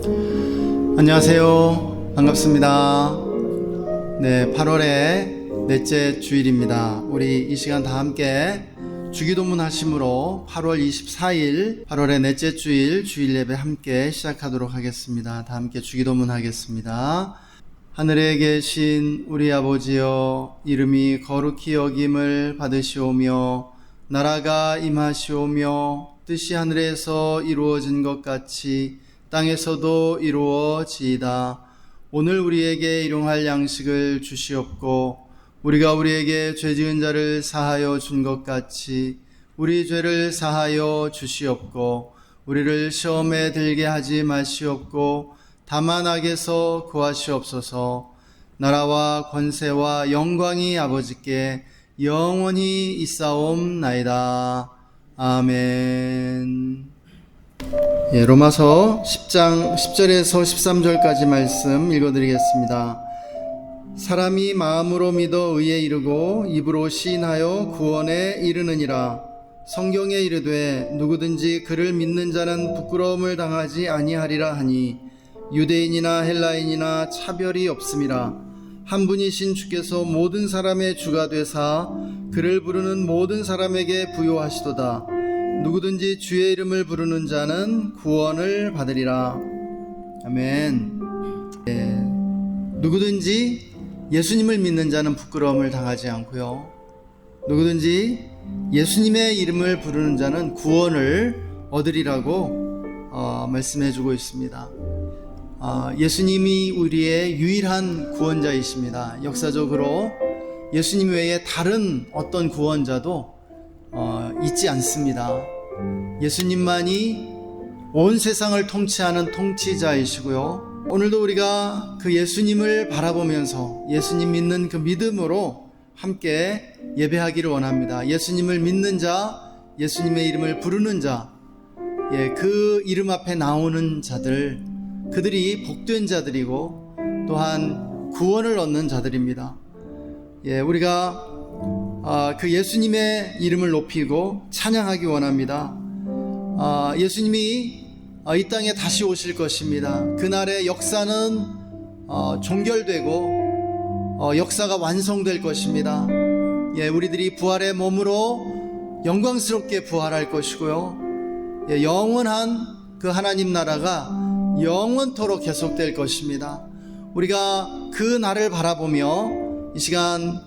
안녕하세요. 반갑습니다. 네, 8월의 넷째 주일입니다. 우리 이 시간 다 함께 주기도문 하심으로 8월 24일 8월의 넷째 주일 주일 예배 함께 시작하도록 하겠습니다. 다 함께 주기도문 하겠습니다. 하늘에 계신 우리 아버지여, 이름이 거룩히 여김을 받으시오며 나라가 임하시오며 뜻이 하늘에서 이루어진 것 같이 땅에서도 이루어지이다. 오늘 우리에게 일용할 양식을 주시옵고 우리가 우리에게 죄지은 자를 사하여 준 것 같이 우리 죄를 사하여 주시옵고 우리를 시험에 들게 하지 마시옵고 다만 악에서 구하시옵소서. 나라와 권세와 영광이 아버지께 영원히 있사옵나이다. 아멘. 로마서 10장 10절에서 13절까지 말씀 읽어드리겠습니다. 사람이 마음으로 믿어 의에 이르고 입으로 시인하여 구원에 이르느니라. 성경에 이르되 누구든지 그를 믿는 자는 부끄러움을 당하지 아니하리라 하니 유대인이나 헬라인이나 차별이 없음이라. 한 분이신 주께서 모든 사람의 주가 되사 그를 부르는 모든 사람에게 부요하시도다. 누구든지 주의 이름을 부르는 자는 구원을 받으리라. 아멘. 누구든지 예수님을 믿는 자는 부끄러움을 당하지 않고요, 누구든지 예수님의 이름을 부르는 자는 구원을 얻으리라고 말씀해주고 있습니다. 예수님이 우리의 유일한 구원자이십니다. 역사적으로 예수님 외에 다른 어떤 구원자도 있지 않습니다. 예수님만이 온 세상을 통치하는 통치자이시고요, 오늘도 우리가 그 예수님을 바라보면서 예수님 믿는 그 믿음으로 함께 예배하기를 원합니다. 예수님을 믿는 자, 예수님의 이름을 부르는 자, 그 이름 앞에 나오는 자들, 그들이 복된 자들이고 또한 구원을 얻는 자들입니다. 우리가 그 예수님의 이름을 높이고 찬양하기 원합니다. 예수님이 이 땅에 다시 오실 것입니다. 그날의 역사는 종결되고 역사가 완성될 것입니다. 우리들이 부활의 몸으로 영광스럽게 부활할 것이고요, 영원한 그 하나님 나라가 영원토록 계속될 것입니다. 우리가 그 날을 바라보며 이 시간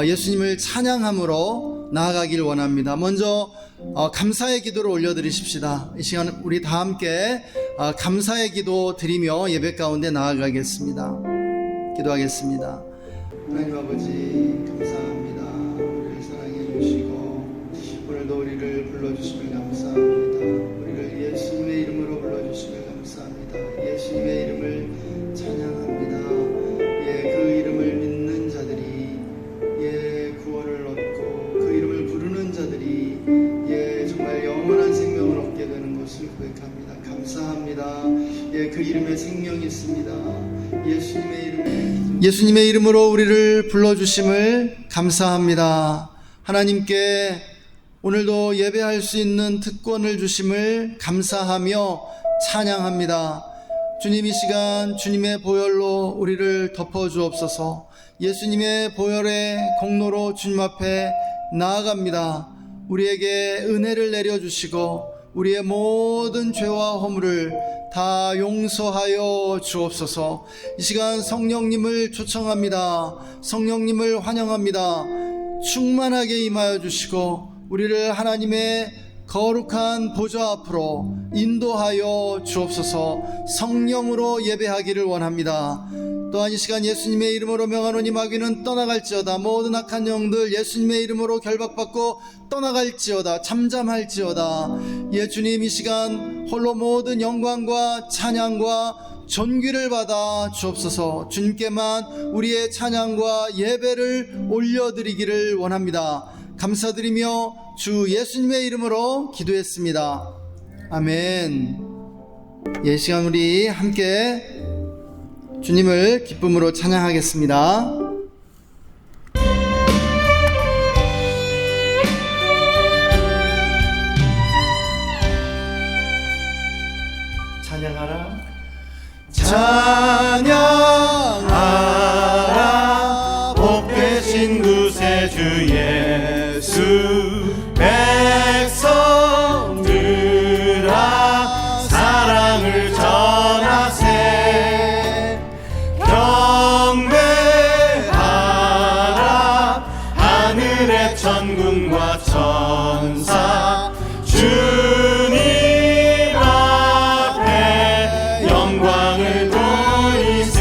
예수님을 찬양함으로 나아가길 원합니다. 먼저 감사의 기도를 올려드리십시다. 이 시간 우리 다 함께 감사의 기도 드리며 예배 가운데 나아가겠습니다. 기도하겠습니다. 하나님 아버지, 감사합니다. 우리를 사랑해 주시고 오늘도 우리를 불러주심을 감사합니다. 우리를 예수님의 이름으로 불러주심을 감사합니다. 예수님의 이름을 찬양합니다. 그 이름을 믿는 자들이 구원을 얻고 그 이름을 부르는 자들이 정말 영원한 생명을 얻게 되는 것을 고백합니다. 감사합니다. 그 이름에 생명이 있습니다. 예수님의 이름으로 우리를 불러주심을 감사합니다. 하나님께 오늘도 예배할 수 있는 특권을 주심을 감사하며 찬양합니다. 주님, 이 시간 주님의 보혈로 우리를 덮어주옵소서. 예수님의 보혈의 공로로 주님 앞에 나아갑니다. 우리에게 은혜를 내려주시고 우리의 모든 죄와 허물을 다 용서하여 주옵소서. 이 시간 성령님을 초청합니다. 성령님을 환영합니다. 충만하게 임하여 주시고 우리를 하나님의 거룩한 보좌 앞으로 인도하여 주옵소서. 성령으로 예배하기를 원합니다. 또한 이 시간 예수님의 이름으로 명하노니 마귀는 떠나갈지어다. 모든 악한 영들 예수님의 이름으로 결박받고 떠나갈지어다. 잠잠할지어다. 주님, 이 시간 홀로 모든 영광과 찬양과 존귀를 받아 주옵소서. 주님께만 우리의 찬양과 예배를 올려드리기를 원합니다. 감사드리며 주 예수님의 이름으로 기도했습니다. 아멘. 이 시간 우리 함께 주님을 기쁨으로 찬양하겠습니다. 찬양하라 찬양하라 복되신 구세주 예수 백성들아 사랑을 전하세 경배하라 하늘의 천군과 천사 주님 앞에 영광을 돌리세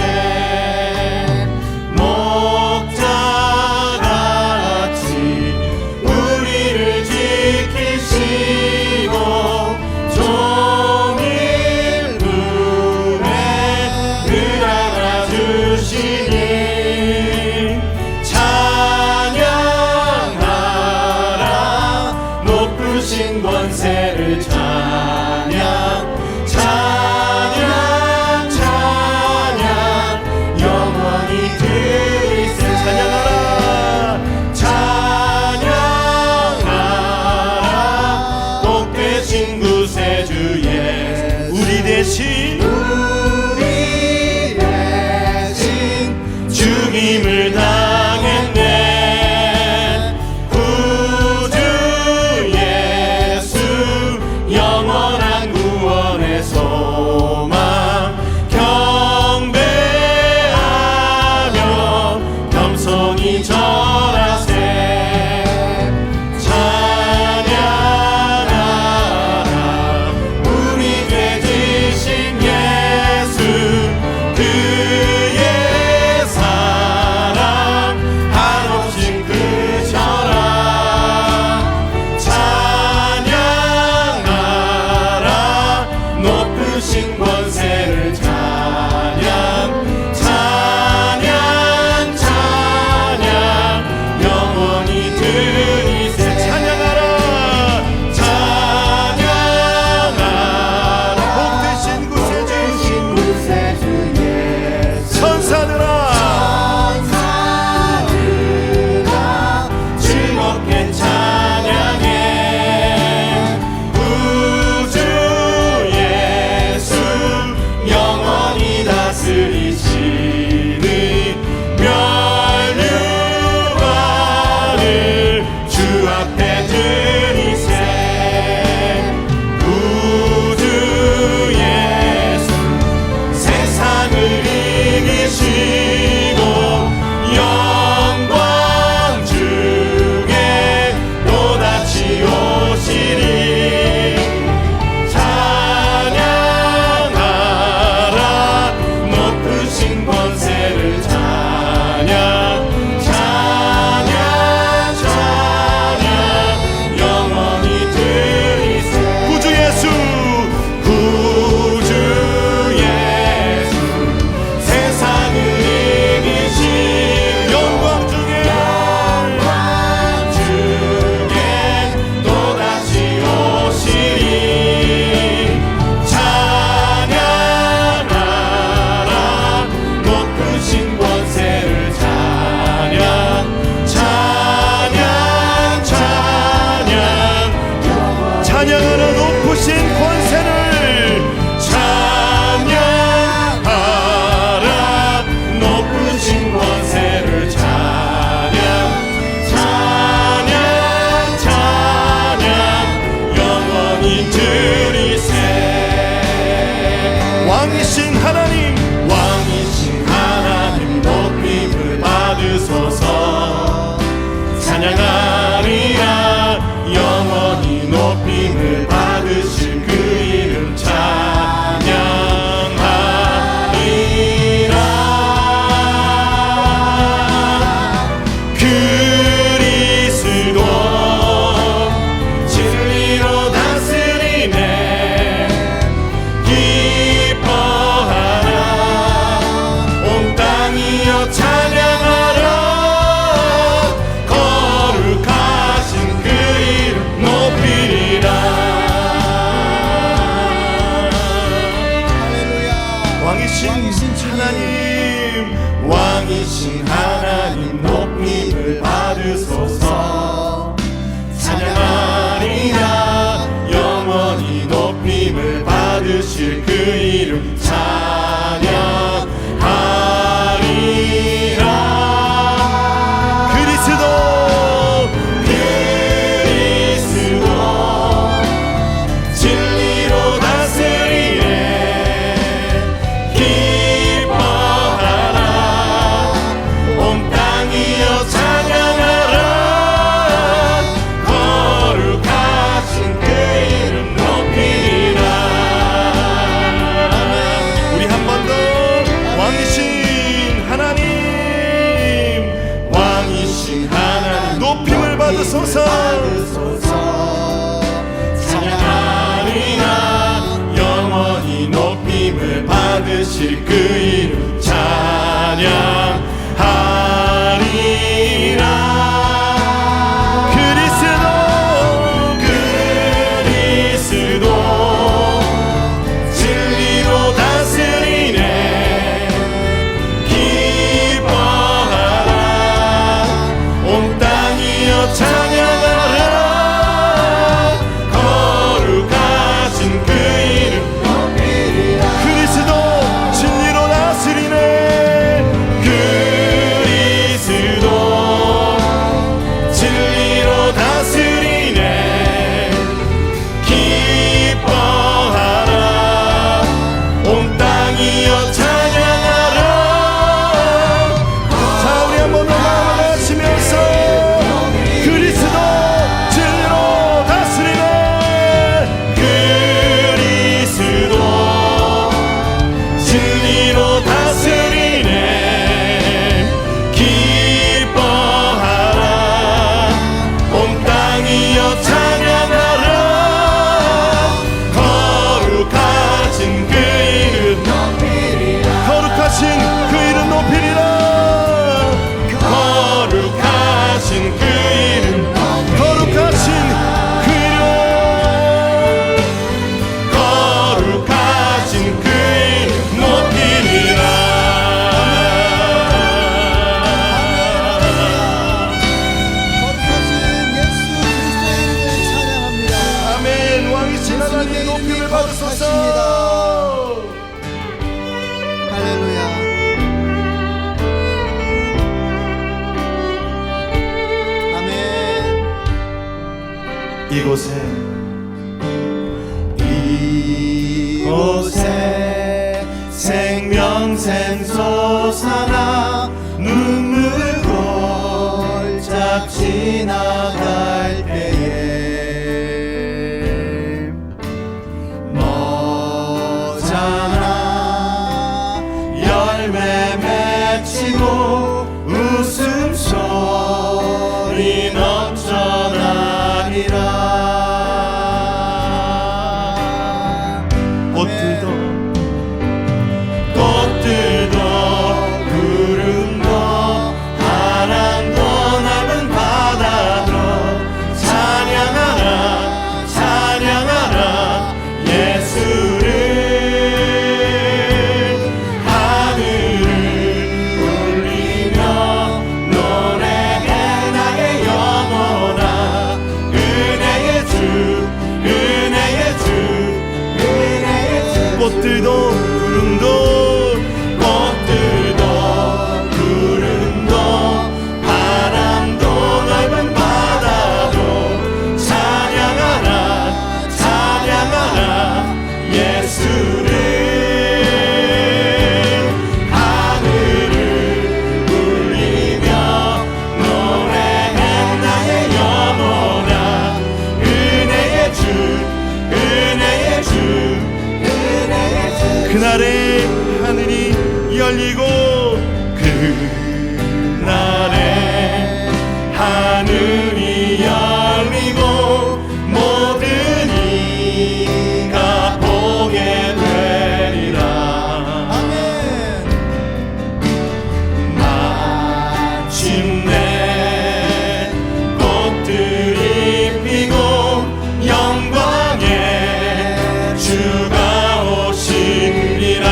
목자같이 우리를 지키시고 종일 품에 늘 안아주시니 찬양하라 높으신 권세를 찬양 찬양 찬양 영원히 드리세 찬양하라 찬양하라 복되신 구세주 예수 우리 대신 죽임을 당했네 구주 예수 영원한 구원의 소망 경배하며 겸손히 절하세 찬양하라 우리 죄 지신 예수 그의 사랑 한없이 크셔라 찬양하라 높으신 권세를 찬양 찬양 찬양 영원히 드리세 찬양하라 찬양하라 복되신 구세주 예수 천사들아 즐겁게 찬양해 구주 예수 영원히 다스리시는 멸류관을 주 앞에 드리세 구주 예수 세상을 이기시고 영광 중에 또다시 오시리 찬양하라 높으신 권세를 찬양 찬양 찬양 영원히 드리세 구주 예수 구주 예수 세상을 이기신 영광 중에 또다시 오시리 찬양하라 높으신 권세를 찬양 찬양 찬양 찬양하라 높으신 권세를 찬양하라 높으신 권세를 찬양 찬양 찬양 영원히 드리세 왕이신 하나님 높임을 받으소서 찬양하리라 영원히 높임을 받으실 그 이름 찬양하리라 그리스도 진리로 다스리네 기뻐하라 온 땅이여 찬양하라 거룩하신 그 이름 높이리라 왕이신 하나님 높임을 받으소서 찬양하리라 영원히 높임을 받으실 그 이름 찬양 받으실 그 이름 찬양하리라. 그리스도 진리로 다스리네. 기뻐하라. 온 땅이여 찬양하라. 거룩하신 그 이름 그리스도 진리로 다스리네. 그리스도 진리로 다스리네. 기뻐하라. 온 땅이여 찬양하라. 자, 우리 한번 더 마음을 다치면서 그리스도 진리로 다스리네. 그리스도 진리로 다스리네. 기뻐하라. 온 땅이여 찬양하라. 거룩하신 그 이름 거룩하신 그 이름 높이리라. 거룩하신 그 이름 거룩하신 그 이름 거룩하신 그 이름 높이리라. 거룩하신 예수 그리스도의 이름을 찬양합니다. 아멘. 왕이 지나가니 높임을 받으소서. 할렐루야. 아멘. 이곳에 생명샘 솟아나 눈물 골짝 지나갈 때에 머자나 열매 맺히고 웃음소리 넘쳐나리라. 꽃들도 구름도 바람도 넓은 바다도 찬양하라. 찬양하라. 예수를. 하늘을 울리며 노래해 나의 영혼아. 은혜의 주 은혜의 주 은혜의 주. 꽃들도 구름도 바람도 넓은 바다도 찬양하라. 찬양하라. 예수를. 하늘을 울리며 노래해 나의 영혼아. 은혜의 주 은혜의 주 은혜의 주. 그날에 하늘이 열리고 그날에 하늘이 열리고 모든 이가 보게 되리라. 아멘. 마침내 꽃들이 피고 영광의 주가 오시리라.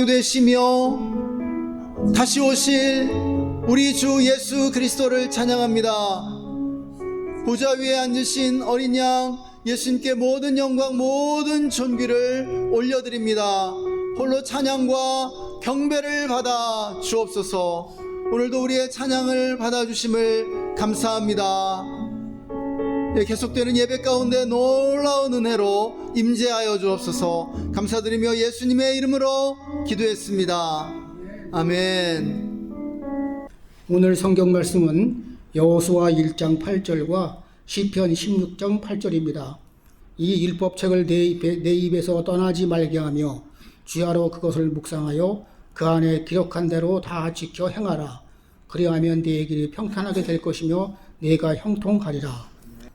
왕이 되시며 다시 오실 우리 주 예수 그리스도를 찬양합니다. 보좌 위에 앉으신 어린 양 예수님께 모든 영광 모든 존귀를 올려드립니다. 홀로 찬양과 경배를 받아 주옵소서. 오늘도 우리의 찬양을 받아주심을 감사합니다. 계속되는 예배 가운데 놀라운 은혜로 임재하여 주옵소서. 감사드리며 예수님의 이름으로 기도했습니다. 아멘. 오늘 성경 말씀은 여호수아 1장 8절과 시편 16장 8절입니다. 이 율법책을 내 입에서 떠나지 말게 하며 주야로 그것을 묵상하여 그 안에 기록한 대로 다 지켜 행하라. 그리하면 네 길이 평탄하게 될 것이며 네가 형통하리라.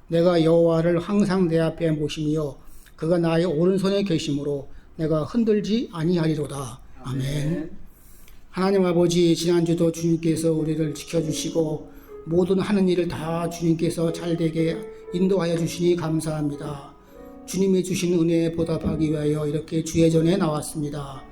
내가 여호와를 항상 내 앞에 모시며 그가 나의 오른손에 계심으로 내가 흔들지 아니하리로다. 아멘. 하나님 아버지, 지난주도 주님께서 우리를 지켜주시고 모든 하는 일을 다 주님께서 잘되게 인도하여 주시니 감사합니다. 주님이 주신 은혜에 보답하기 위하여 이렇게 주의 전에 나왔습니다.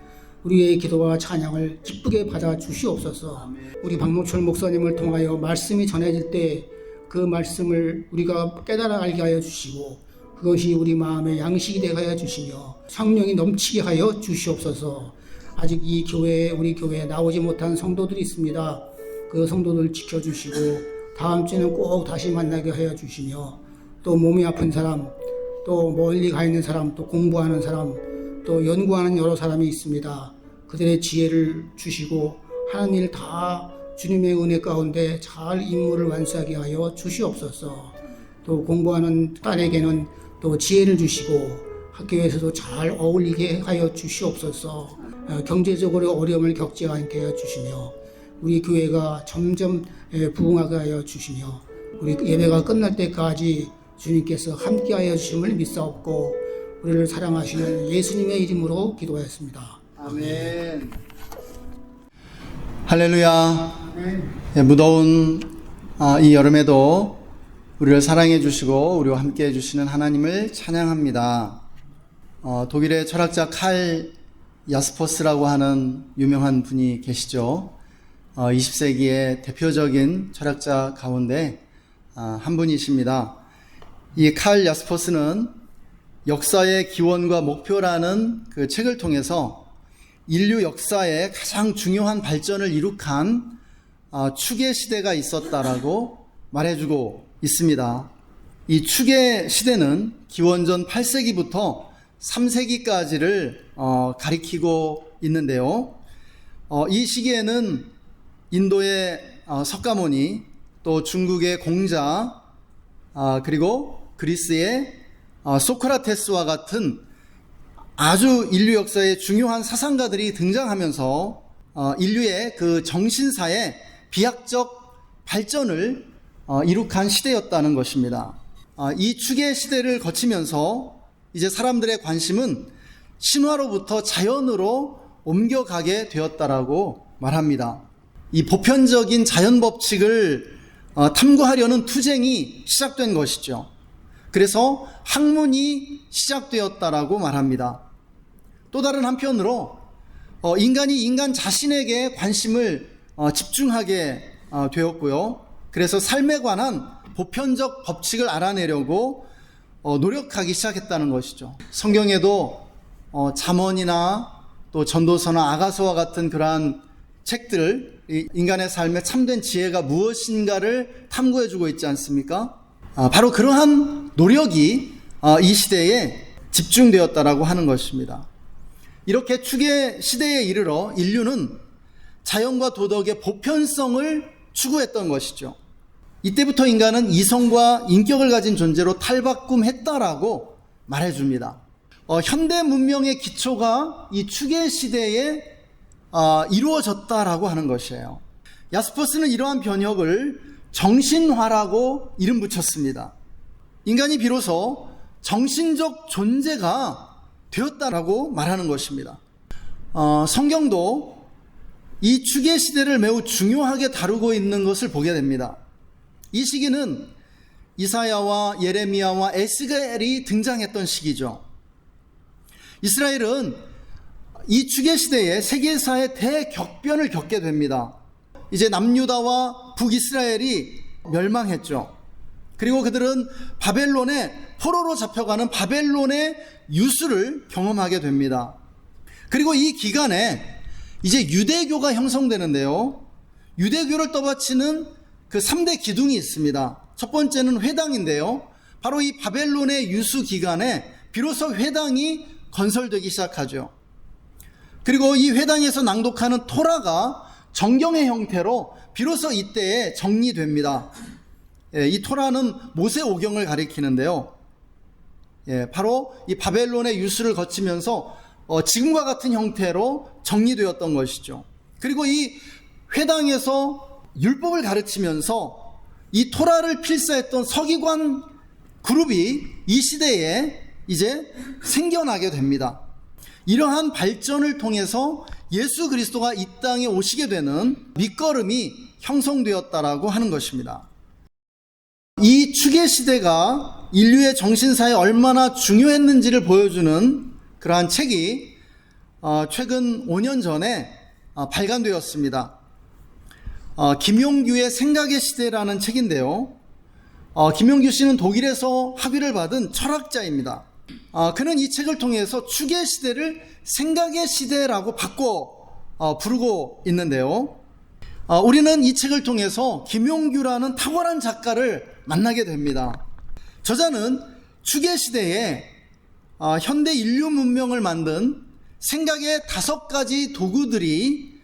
우리의 기도와 찬양을 기쁘게 받아 주시옵소서. 우리 박노철 목사님을 통하여 말씀이 전해질 때 그 말씀을 우리가 깨달아 알게 하여 주시고 그것이 우리 마음의 양식이 되게 하여 주시며 성령이 넘치게 하여 주시옵소서. 아직 이 교회에 우리 교회에 나오지 못한 성도들이 있습니다. 그 성도들 지켜주시고 다음 주에는 꼭 다시 만나게 하여 주시며 또 몸이 아픈 사람, 또 멀리 가 있는 사람, 또 공부하는 사람, 또 연구하는 여러 사람이 있습니다. 그들의 지혜를 주시고 하는 일 다 주님의 은혜 가운데 잘 임무를 완수하게 하여 주시옵소서. 또 공부하는 딸에게는 또 지혜를 주시고 학교에서도 잘 어울리게 하여 주시옵소서. 경제적으로 어려움을 겪지 않게 하여 주시며 우리 교회가 점점 부흥하게 하여 주시며 우리 예배가 끝날 때까지 주님께서 함께하여 주심을 믿사옵고 우리를 사랑하시는 예수님의 이름으로 기도하였습니다. 아멘. 할렐루야. 무더운 이 여름에도 우리를 사랑해 주시고 우리와 함께 해주시는 하나님을 찬양합니다. 독일의 철학자 칼 야스퍼스라고 하는 유명한 분이 계시죠. 20세기의 대표적인 철학자 가운데 한 분이십니다. 이 칼 야스퍼스는 역사의 기원과 목표라는 그 책을 통해서 인류 역사의 가장 중요한 발전을 이룩한 축의 시대가 있었다라고 말해주고 있습니다. 이 축의 시대는 기원전 8세기부터 3세기까지를 가리키고 있는데요. 이 시기에는 인도의 석가모니, 또 중국의 공자, 그리고 그리스의 소크라테스와 같은 아주 인류 역사의 중요한 사상가들이 등장하면서 인류의 그 정신사의 비약적 발전을 이룩한 시대였다는 것입니다. 이 축의 시대를 거치면서 이제 사람들의 관심은 신화로부터 자연으로 옮겨가게 되었다라고 말합니다. 이 보편적인 자연 법칙을 탐구하려는 투쟁이 시작된 것이죠. 그래서 학문이 시작되었다라고 말합니다. 또 다른 한편으로 인간이 인간 자신에게 관심을 집중하게 되었고요. 그래서 삶에 관한 보편적 법칙을 알아내려고 노력하기 시작했다는 것이죠. 성경에도 잠언이나 또 전도서나 아가서와 같은 그러한 책들, 인간의 삶에 참된 지혜가 무엇인가를 탐구해주고 있지 않습니까? 바로 그러한 노력이 이 시대에 집중되었다라고 하는 것입니다. 이렇게 축의 시대에 이르러 인류는 자연과 도덕의 보편성을 추구했던 것이죠. 이때부터 인간은 이성과 인격을 가진 존재로 탈바꿈했다라고 말해줍니다. 현대 문명의 기초가 이 축의 시대에 이루어졌다라고 하는 것이에요. 야스퍼스는 이러한 변혁을 정신화라고 이름 붙였습니다. 인간이 비로소 정신적 존재가 되었다라고 말하는 것입니다. 성경도 이 축의 시대를 매우 중요하게 다루고 있는 것을 보게 됩니다. 이 시기는 이사야와 예레미야와 에스겔이 등장했던 시기죠. 이스라엘은 이 추계 시대에 세계사의 대격변을 겪게 됩니다. 이제 남유다와 북이스라엘이 멸망했죠. 그리고 그들은 바벨론의 포로로 잡혀가는 바벨론의 유수를 경험하게 됩니다. 그리고 이 기간에 이제 유대교가 형성되는데요. 유대교를 떠받치는 그 3대 기둥이 있습니다. 첫 번째는 회당인데요. 바로 이 바벨론의 유수 기간에 비로소 회당이 건설되기 시작하죠. 그리고 이 회당에서 낭독하는 토라가 정경의 형태로 비로소 이때에 정리됩니다. 이 토라는 모세 오경을 가리키는데요. 바로 이 바벨론의 유수를 거치면서 지금과 같은 형태로 정리되었던 것이죠. 그리고 이 회당에서 율법을 가르치면서 이 토라를 필사했던 서기관 그룹이 이 시대에 이제 생겨나게 됩니다. 이러한 발전을 통해서 예수 그리스도가 이 땅에 오시게 되는 밑거름이 형성되었다라고 하는 것입니다. 이 추계 시대가 인류의 정신사에 얼마나 중요했는지를 보여주는 그러한 책이 최근 5년 전에 발간되었습니다. 김용규의 생각의 시대라는 책인데요. 김용규 씨는 독일에서 학위를 받은 철학자입니다. 그는 이 책을 통해서 추계 시대를 생각의 시대라고 바꿔 부르고 있는데요. 우리는 이 책을 통해서 김용규라는 탁월한 작가를 만나게 됩니다. 저자는 추계 시대에 현대 인류 문명을 만든 생각의 5가지 도구들이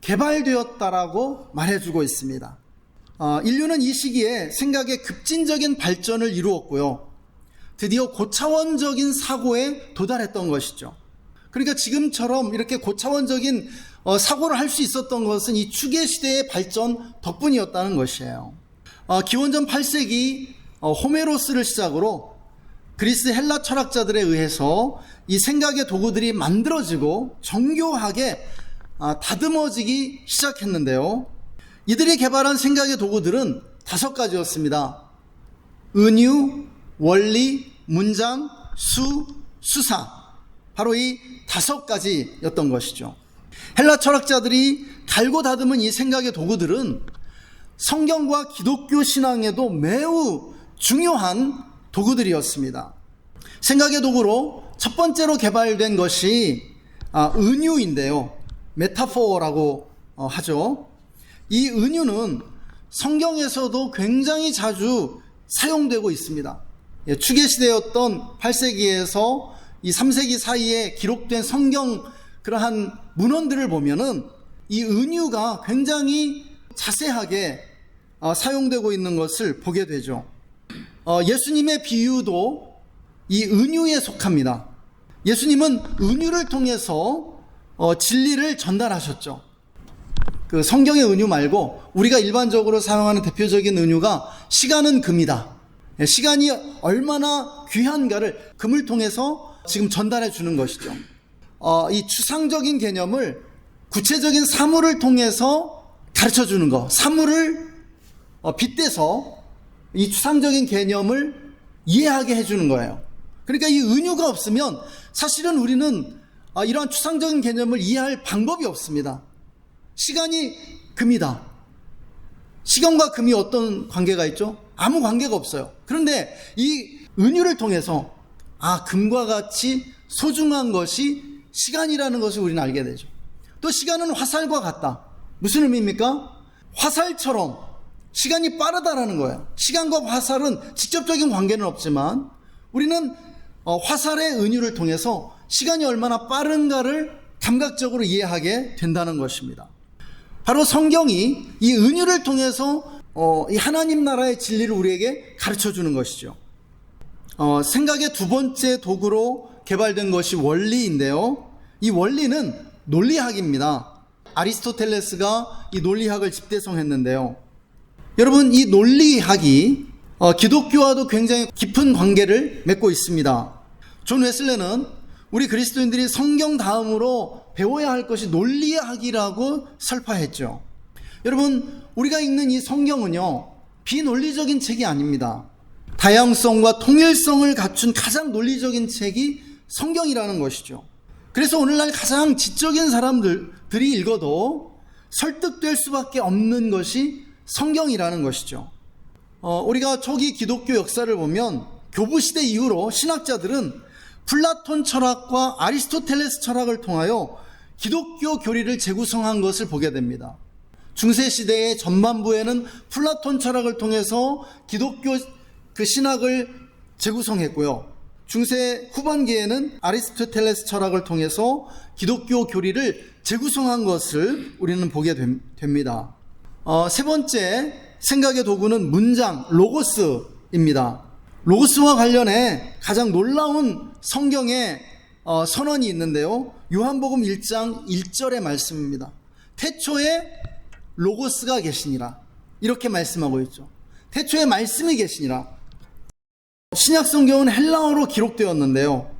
개발되었다라고 말해주고 있습니다. 인류는 이 시기에 생각의 급진적인 발전을 이루었고요. 드디어 고차원적인 사고에 도달했던 것이죠. 그러니까 지금처럼 이렇게 고차원적인 사고를 할 수 있었던 것은 이 추계 시대의 발전 덕분이었다는 것이에요. 기원전 8세기 호메로스를 시작으로 그리스 헬라 철학자들에 의해서 이 생각의 도구들이 만들어지고 정교하게 다듬어지기 시작했는데요. 이들이 개발한 생각의 도구들은 5가지였습니다. 은유, 원리, 문장, 수, 수사. 바로 이 5가지였던 것이죠. 헬라 철학자들이 갈고 다듬은 이 생각의 도구들은 성경과 기독교 신앙에도 매우 중요한 도구들이었습니다. 생각의 도구로 첫 번째로 개발된 것이 은유인데요. 메타포라고 하죠. 이 은유는 성경에서도 굉장히 자주 사용되고 있습니다. 추계 시대였던 8세기에서 이 3세기 사이에 기록된 성경 그러한 문헌들을 보면은 이 은유가 굉장히 자세하게 사용되고 있는 것을 보게 되죠. 예수님의 비유도 이 은유에 속합니다. 예수님은 은유를 통해서 진리를 전달하셨죠. 그 성경의 은유 말고 우리가 일반적으로 사용하는 대표적인 은유가 시간은 금이다. 시간이 얼마나 귀한가를 금을 통해서 지금 전달해 주는 것이죠. 이 추상적인 개념을 구체적인 사물을 통해서 가르쳐 주는 것, 사물을 빗대서 이 추상적인 개념을 이해하게 해주는 거예요. 그러니까 이 은유가 없으면 사실은 우리는 이러한 추상적인 개념을 이해할 방법이 없습니다. 시간이 금이다. 시간과 금이 어떤 관계가 있죠? 아무 관계가 없어요. 그런데 이 은유를 통해서 금과 같이 소중한 것이 시간이라는 것을 우리는 알게 되죠. 또 시간은 화살과 같다. 무슨 의미입니까? 화살처럼 시간이 빠르다라는 거예요. 시간과 화살은 직접적인 관계는 없지만 우리는 화살의 은유를 통해서 시간이 얼마나 빠른가를 감각적으로 이해하게 된다는 것입니다. 바로 성경이 이 은유를 통해서 이 하나님 나라의 진리를 우리에게 가르쳐주는 것이죠. 생각의 2번째 도구로 개발된 것이 원리인데요. 이 원리는 논리학입니다. 아리스토텔레스가 이 논리학을 집대성했는데요. 여러분, 이 논리학이 기독교와도 굉장히 깊은 관계를 맺고 있습니다. 존 웨슬레는 우리 그리스도인들이 성경 다음으로 배워야 할 것이 논리학이라고 설파했죠. 여러분, 우리가 읽는 이 성경은요, 비논리적인 책이 아닙니다. 다양성과 통일성을 갖춘 가장 논리적인 책이 성경이라는 것이죠. 그래서 오늘날 가장 지적인 사람들이 읽어도 설득될 수밖에 없는 것이 성경이라는 것이죠. 우리가 초기 기독교 역사를 보면 교부시대 이후로 신학자들은 플라톤 철학과 아리스토텔레스 철학을 통하여 기독교 교리를 재구성한 것을 보게 됩니다. 중세시대의 전반부에는 플라톤 철학을 통해서 기독교 그 신학을 재구성했고요. 중세 후반기에는 아리스토텔레스 철학을 통해서 기독교 교리를 재구성한 것을 우리는 보게 됩니다. 세 번째 생각의 도구는 문장, 로고스입니다. 로고스와 관련해 가장 놀라운 성경의 선언이 있는데요. 요한복음 1장 1절의 말씀입니다. 태초에 로고스가 계시니라, 이렇게 말씀하고 있죠. 태초에 말씀이 계시니라. 신약 성경은 헬라어로 기록되었는데요.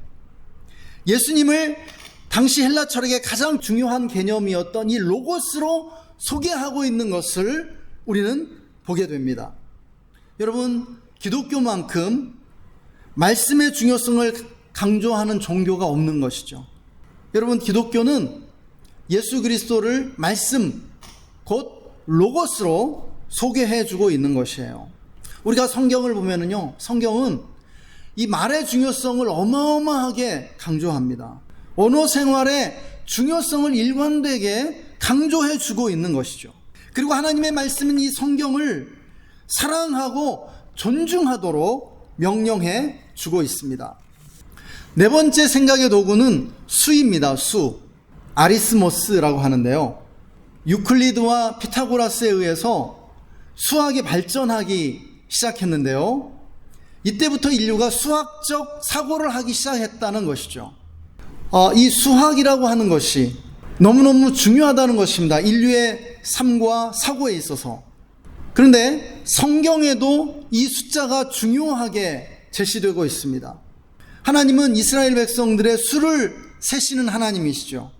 예수님을 당시 헬라 철학의 가장 중요한 개념이었던 이 로고스로 소개하고 있는 것을 우리는 보게 됩니다. 여러분, 기독교만큼 말씀의 중요성을 강조하는 종교가 없는 것이죠. 여러분, 기독교는 예수 그리스도를 말씀, 곧 로고스로 소개해주고 있는 것이에요. 우리가 성경을 보면은요, 성경은 이 말의 중요성을 어마어마하게 강조합니다. 언어 생활의 중요성을 일관되게 강조해주고 있는 것이죠. 그리고 하나님의 말씀은 이 성경을 사랑하고 존중하도록 명령해 주고 있습니다. 네 번째 생각의 도구는 수입니다. 수. 아리스모스라고 하는데요. 유클리드와 피타고라스에 의해서 수학이 발전하기 시작했는데요. 이때부터 인류가 수학적 사고를 하기 시작했다는 것이죠. 이 수학이라고 하는 것이 너무너무 중요하다는 것입니다. 인류의 삶과 사고에 있어서. 그런데 성경에도 이 숫자가 중요하게 제시되고 있습니다. 하나님은 이스라엘 백성들의 수를 세시는 하나님이시죠.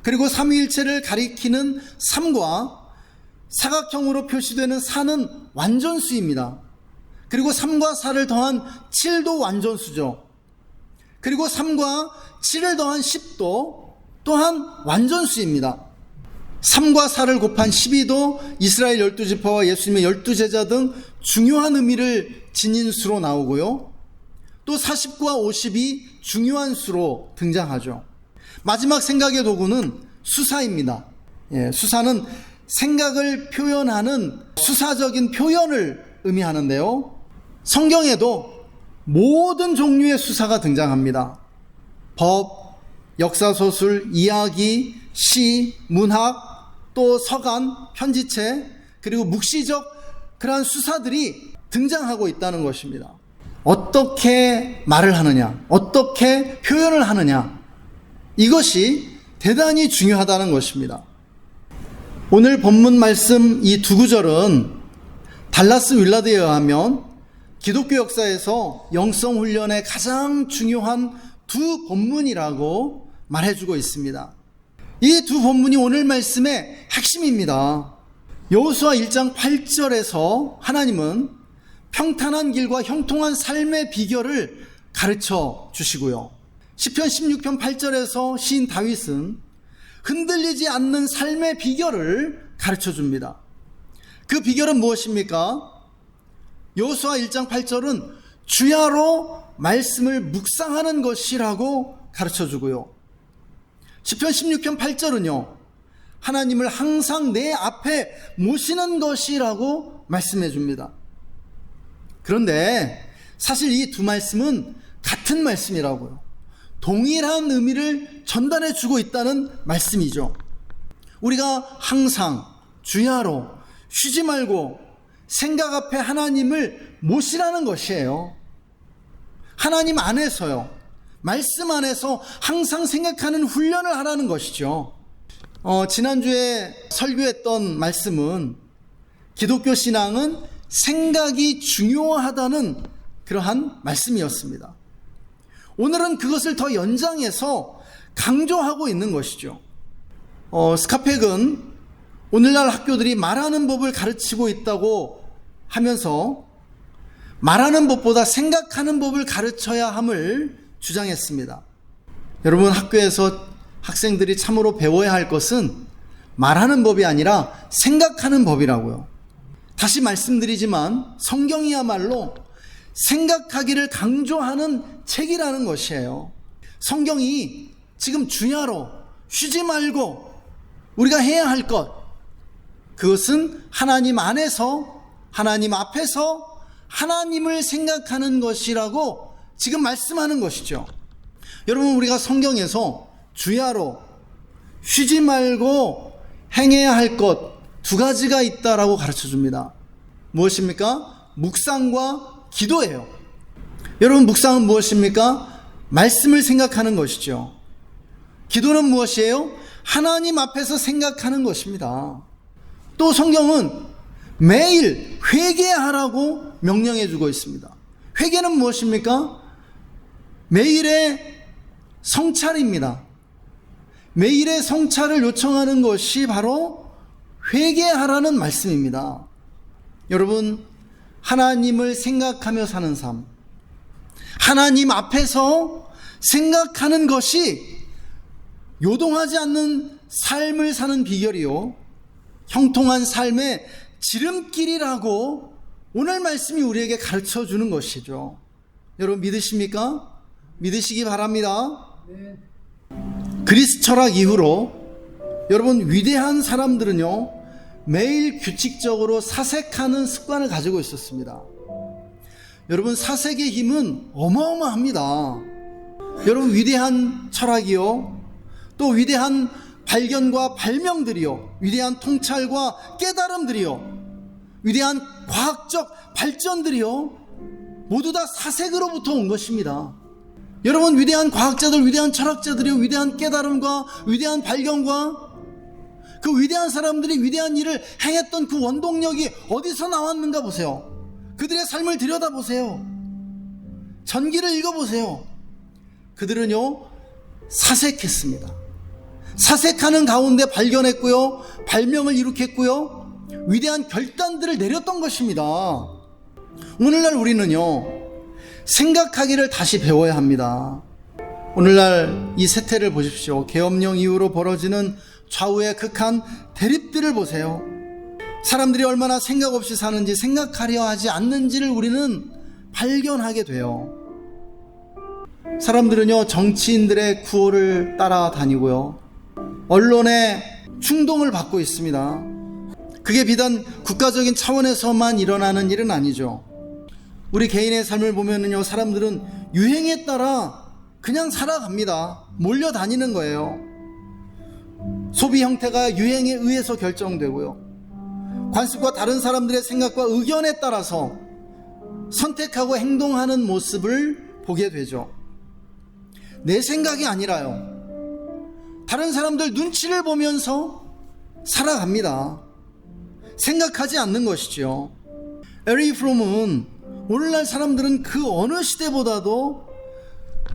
그리고 삼위일체를 가리키는 3과 사각형으로 표시되는 4는 완전수입니다. 그리고 3과 4를 더한 7도 완전수죠. 그리고 3과 7을 더한 10도 또한 완전수입니다. 3과 4를 곱한 12도 이스라엘 12지파와 예수님의 12제자 등 중요한 의미를 지닌 수로 나오고요. 또 40과 50이 중요한 수로 등장하죠. 마지막 생각의 도구는 수사입니다. 수사는 생각을 표현하는 수사적인 표현을 의미하는데요. 성경에도 모든 종류의 수사가 등장합니다. 법, 역사소설, 이야기, 시, 문학, 또 서간, 편지체, 그리고 묵시적 그러한 수사들이 등장하고 있다는 것입니다. 어떻게 말을 하느냐, 어떻게 표현을 하느냐, 이것이 대단히 중요하다는 것입니다. 오늘 본문 말씀 이 두 구절은 달라스 윌라드에 의하면 기독교 역사에서 영성훈련의 가장 중요한 두 본문이라고 말해주고 있습니다. 이 두 본문이 오늘 말씀의 핵심입니다. 여호수아 1장 8절에서 하나님은 평탄한 길과 형통한 삶의 비결을 가르쳐 주시고요. 시편 16편 8절에서 시인 다윗은 흔들리지 않는 삶의 비결을 가르쳐 줍니다. 그 비결은 무엇입니까? 여호수아 1장 8절은 주야로 말씀을 묵상하는 것이라고 가르쳐 주고요. 시편 16편 8절은요, 하나님을 항상 내 앞에 모시는 것이라고 말씀해 줍니다. 그런데 사실 이 두 말씀은 같은 말씀이라고요. 동일한 의미를 전달해 주고 있다는 말씀이죠. 우리가 항상 주야로 쉬지 말고 생각 앞에 하나님을 모시라는 것이에요. 하나님 안에서요, 말씀 안에서 항상 생각하는 훈련을 하라는 것이죠. 지난주에 설교했던 말씀은 기독교 신앙은 생각이 중요하다는 그러한 말씀이었습니다. 오늘은 그것을 더 연장해서 강조하고 있는 것이죠. 스카펙은 오늘날 학교들이 말하는 법을 가르치고 있다고 하면서 말하는 법보다 생각하는 법을 가르쳐야 함을 주장했습니다. 여러분, 학교에서 학생들이 참으로 배워야 할 것은 말하는 법이 아니라 생각하는 법이라고요. 다시 말씀드리지만 성경이야말로 생각하기를 강조하는 책이라는 것이에요. 성경이 지금 주야로 쉬지 말고 우리가 해야 할 것, 그것은 하나님 안에서, 하나님 앞에서 하나님을 생각하는 것이라고 지금 말씀하는 것이죠. 여러분, 우리가 성경에서 주야로 쉬지 말고 행해야 할 것 두 가지가 있다라고 가르쳐 줍니다. 무엇입니까? 묵상과 기도예요. 여러분, 묵상은 무엇입니까? 말씀을 생각하는 것이죠. 기도는 무엇이에요? 하나님 앞에서 생각하는 것입니다. 또 성경은 매일 회개하라고 명령해 주고 있습니다. 회개는 무엇입니까? 매일의 성찰입니다. 매일의 성찰을 요청하는 것이 바로 회개하라는 말씀입니다. 여러분, 하나님을 생각하며 사는 삶, 하나님 앞에서 생각하는 것이 요동하지 않는 삶을 사는 비결이요, 형통한 삶의 지름길이라고 오늘 말씀이 우리에게 가르쳐 주는 것이죠. 여러분, 믿으십니까? 믿으시기 바랍니다. 그리스 철학 이후로 여러분, 위대한 사람들은요 매일 규칙적으로 사색하는 습관을 가지고 있었습니다. 여러분, 사색의 힘은 어마어마합니다. 여러분, 위대한 철학이요, 또 위대한 발견과 발명들이요, 위대한 통찰과 깨달음들이요, 위대한 과학적 발전들이요, 모두 다 사색으로부터 온 것입니다. 여러분, 위대한 과학자들, 위대한 철학자들이요, 위대한 깨달음과 위대한 발견과 그 위대한 사람들이 위대한 일을 행했던 그 원동력이 어디서 나왔는가 보세요. 그들의 삶을 들여다보세요. 전기를 읽어보세요. 그들은요 사색했습니다. 사색하는 가운데 발견했고요, 발명을 일으켰고요, 위대한 결단들을 내렸던 것입니다. 오늘날 우리는요 생각하기를 다시 배워야 합니다. 오늘날 이 세태를 보십시오. 계엄령 이후로 벌어지는 좌우의 극한 대립들을 보세요. 사람들이 얼마나 생각 없이 사는지, 생각하려 하지 않는지를 우리는 발견하게 돼요. 사람들은요 정치인들의 구호를 따라다니고요, 언론의 충동을 받고 있습니다. 그게 비단 국가적인 차원에서만 일어나는 일은 아니죠. 우리 개인의 삶을 보면은요 사람들은 유행에 따라 그냥 살아갑니다. 몰려다니는 거예요. 소비 형태가 유행에 의해서 결정되고요, 관습과 다른 사람들의 생각과 의견에 따라서 선택하고 행동하는 모습을 보게 되죠. 내 생각이 아니라요, 다른 사람들 눈치를 보면서 살아갑니다. 생각하지 않는 것이죠. 에리 프롬은 오늘날 사람들은 그 어느 시대보다도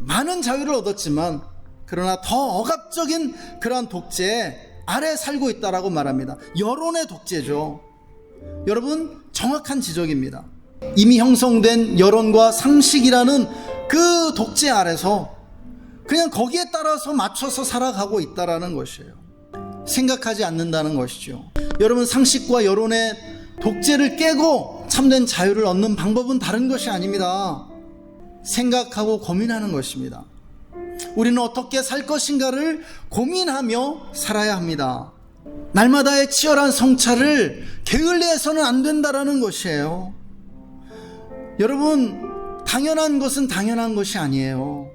많은 자유를 얻었지만 그러나 더 억압적인 그러한 독재 아래 살고 있다라고 말합니다. 여론의 독재죠. 여러분, 정확한 지적입니다. 이미 형성된 여론과 상식이라는 그 독재 아래서 그냥 거기에 따라서 맞춰서 살아가고 있다라는 것이에요. 생각하지 않는다는 것이죠. 여러분, 상식과 여론의 독재를 깨고 참된 자유를 얻는 방법은 다른 것이 아닙니다. 생각하고 고민하는 것입니다. 우리는 어떻게 살 것인가를 고민하며 살아야 합니다. 날마다의 치열한 성찰을 게을리해서는 안 된다라는 것이에요. 여러분, 당연한 것은 당연한 것이 아니에요.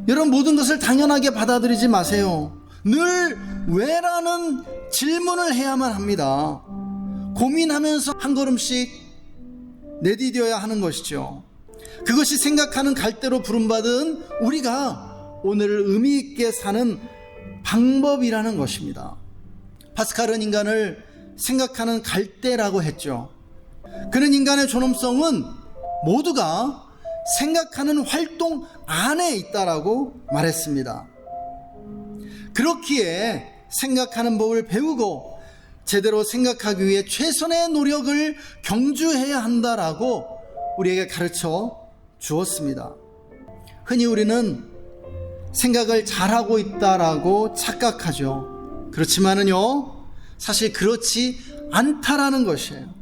여러분, 모든 것을 당연하게 받아들이지 마세요. 늘 왜라는 질문을 해야만 합니다. 고민하면서 한 걸음씩 내디뎌야 하는 것이죠. 그것이 생각하는 갈대로 부름받은 우리가 오늘을 의미 있게 사는 방법이라는 것입니다. 파스칼은 인간을 생각하는 갈대라고 했죠. 그는 인간의 존엄성은 모두가 생각하는 활동 안에 있다라고 말했습니다. 그렇기에 생각하는 법을 배우고 제대로 생각하기 위해 최선의 노력을 경주해야 한다라고 우리에게 가르쳐 주었습니다. 흔히 우리는 생각을 잘하고 있다라고 착각하죠. 그렇지만은요, 사실 그렇지 않다라는 것이에요.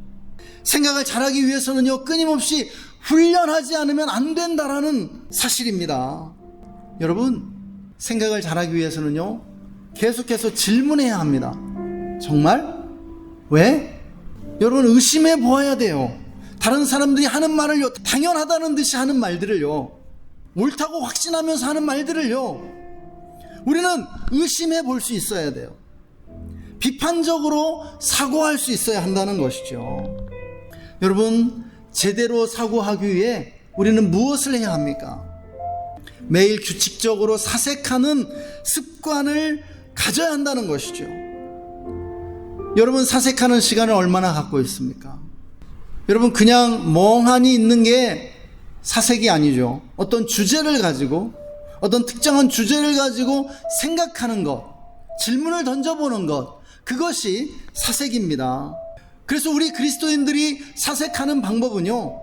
생각을 잘하기 위해서는요, 끊임없이 훈련하지 않으면 안 된다라는 사실입니다. 여러분, 생각을 잘하기 위해서는요, 계속해서 질문해야 합니다. 정말? 왜? 여러분, 의심해 보아야 돼요. 다른 사람들이 하는 말을요, 당연하다는 듯이 하는 말들을요, 옳다고 확신하면서 하는 말들을요, 우리는 의심해 볼 수 있어야 돼요. 비판적으로 사고할 수 있어야 한다는 것이죠. 여러분, 제대로 사고하기 위해 우리는 무엇을 해야 합니까? 매일 규칙적으로 사색하는 습관을 가져야 한다는 것이죠. 여러분, 사색하는 시간을 얼마나 갖고 있습니까? 여러분, 그냥 멍하니 있는 게 사색이 아니죠. 어떤 주제를 가지고, 어떤 특정한 주제를 가지고 생각하는 것, 질문을 던져보는 것, 그것이 사색입니다. 그래서 우리 그리스도인들이 사색하는 방법은요,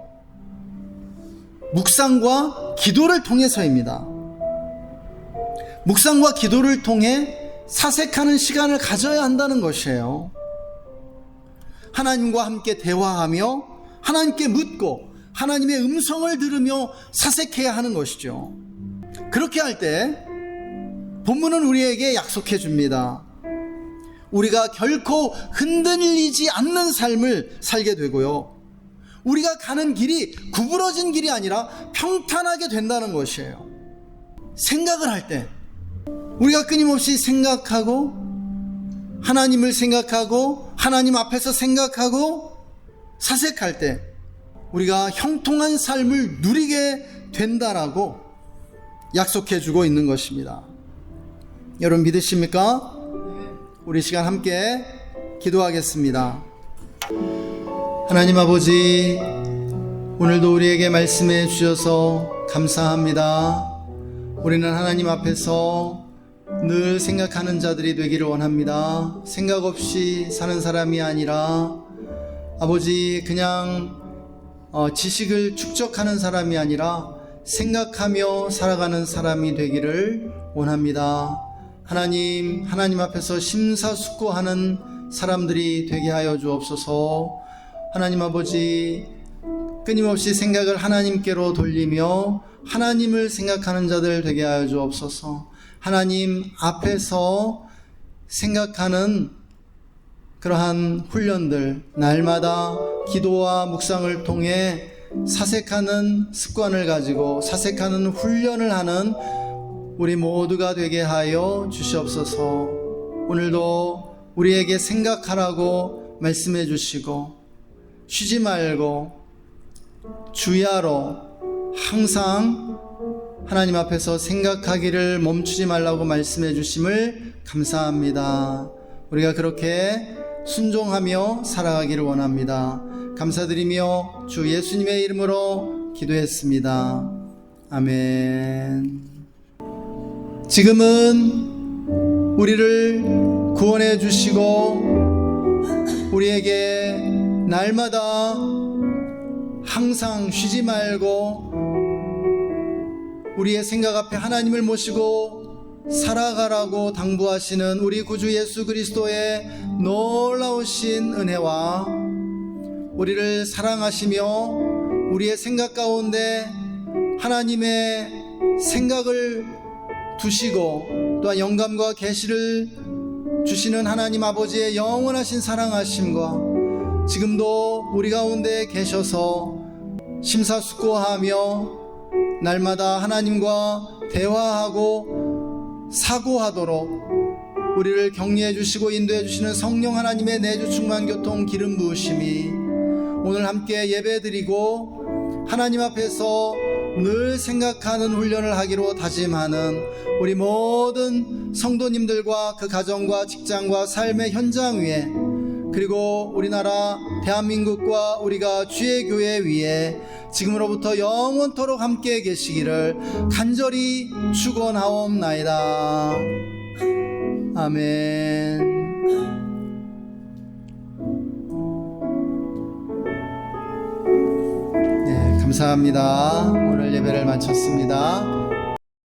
묵상과 기도를 통해서입니다. 묵상과 기도를 통해 사색하는 시간을 가져야 한다는 것이에요. 하나님과 함께 대화하며 하나님께 묻고 하나님의 음성을 들으며 사색해야 하는 것이죠. 그렇게 할 때 본문은 우리에게 약속해 줍니다. 우리가 결코 흔들리지 않는 삶을 살게 되고요, 우리가 가는 길이 구부러진 길이 아니라 평탄하게 된다는 것이에요. 생각을 할 때 우리가 끊임없이 생각하고, 하나님을 생각하고, 하나님 앞에서 생각하고 사색할 때 우리가 형통한 삶을 누리게 된다라고 약속해 주고 있는 것입니다. 여러분, 믿으십니까? 우리 시간 함께 기도하겠습니다. 하나님 아버지, 오늘도 우리에게 말씀해 주셔서 감사합니다. 우리는 하나님 앞에서 늘 생각하는 자들이 되기를 원합니다. 생각 없이 사는 사람이 아니라, 아버지, 그냥 지식을 축적하는 사람이 아니라 생각하며 살아가는 사람이 되기를 원합니다. 하나님 앞에서 심사숙고하는 사람들이 되게 하여 주옵소서. 하나님 아버지, 끊임없이 생각을 하나님께로 돌리며 하나님을 생각하는 자들 되게 하여 주옵소서. 하나님 앞에서 생각하는 그러한 훈련들, 날마다 기도와 묵상을 통해 사색하는 습관을 가지고 사색하는 훈련을 하는 우리 모두가 되게 하여 주시옵소서. 오늘도 우리에게 생각하라고 말씀해 주시고, 쉬지 말고 주야로 항상 하나님 앞에서 생각하기를 멈추지 말라고 말씀해 주심을 감사합니다. 우리가 그렇게 순종하며 살아가기를 원합니다. 감사드리며 주 예수님의 이름으로 기도했습니다. 아멘. 지금은 우리를 구원해 주시고 우리에게 날마다 항상 쉬지 말고 우리의 생각 앞에 하나님을 모시고 살아가라고 당부하시는 우리 구주 예수 그리스도의 놀라우신 은혜와 우리를 사랑하시며 우리의 생각 가운데 하나님의 생각을 두시고 또한 영감과 계시를 주시는 하나님 아버지의 영원하신 사랑하심과 지금도 우리 가운데 계셔서 심사숙고하며 날마다 하나님과 대화하고 사고하도록 우리를 격려해 주시고 인도해 주시는 성령 하나님의 내주 충만 교통 기름 부으심이 오늘 함께 예배 드리고 하나님 앞에서 늘 생각하는 훈련을 하기로 다짐하는 우리 모든 성도님들과 그 가정과 직장과 삶의 현장 위에 그리고 우리나라 대한민국과 우리가 주의 교회 위에 지금으로부터 영원토록 함께 계시기를 간절히 축원하옵나이다. 아멘. 네, 감사합니다. 오늘 예배를 마쳤습니다.